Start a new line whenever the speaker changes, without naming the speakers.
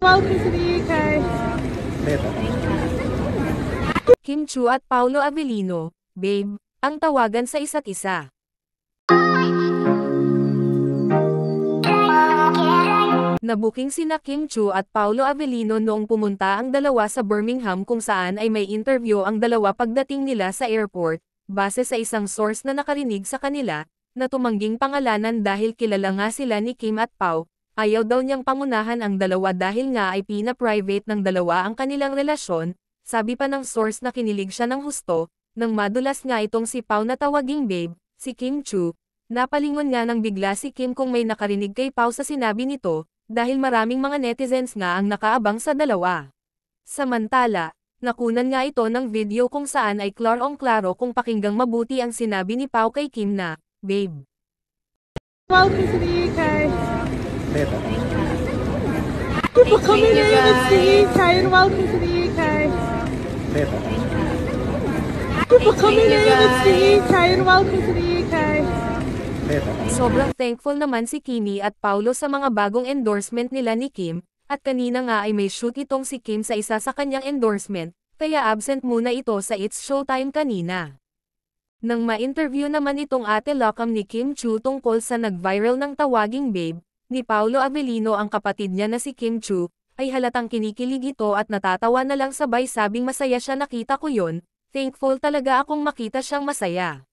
Welcome to the UK.
Kim Chu at Paolo Avellino, babe, ang tawagan sa isa't isa. Nabuking sina Kim Chu at Paolo Avellino noong pumunta ang dalawa sa Birmingham kung saan ay may interview ang dalawa pagdating nila sa airport, base sa isang source na nakarinig sa kanila, na tumangging pangalanan dahil kilala nga sila ni Kim at Pao. Ayaw daw niyang pangunahan ang dalawa dahil nga ay pina-private ng dalawa ang kanilang relasyon, sabi pa ng source na kinilig siya ng husto, nang madulas nga itong si Pao na tawaging babe, si Kim Chu. Napalingon nga ng bigla si Kim kung may nakarinig kay Pao sa sinabi nito, dahil maraming mga netizens nga ang nakaabang sa dalawa. Samantala, nakunan nga ito ng video kung saan ay klarong-klaro kung pakinggang mabuti ang sinabi ni Pao kay Kim na, babe.
Welcome to the UK. People coming in, it's the UK and welcome to the UK. People coming in, it's the UK and welcome to the UK.
Sobrang thankful naman si Kimi at Paolo sa mga bagong endorsement nila ni Kim, at kanina nga ay may shoot itong si Kim sa isa sa kanyang endorsement, kaya absent muna ito sa It's Showtime kanina. Nang ma-interview naman itong ate Lokam ni Kim Chu tungkol sa nag-viral ng tawaging babe, ni Paolo Avellino ang kapatid niya na si Kim Chu, ay halatang kinikilig ito at natatawa na lang sabay sabing masaya siya nakita ko yon, thankful talaga akong makita siyang masaya.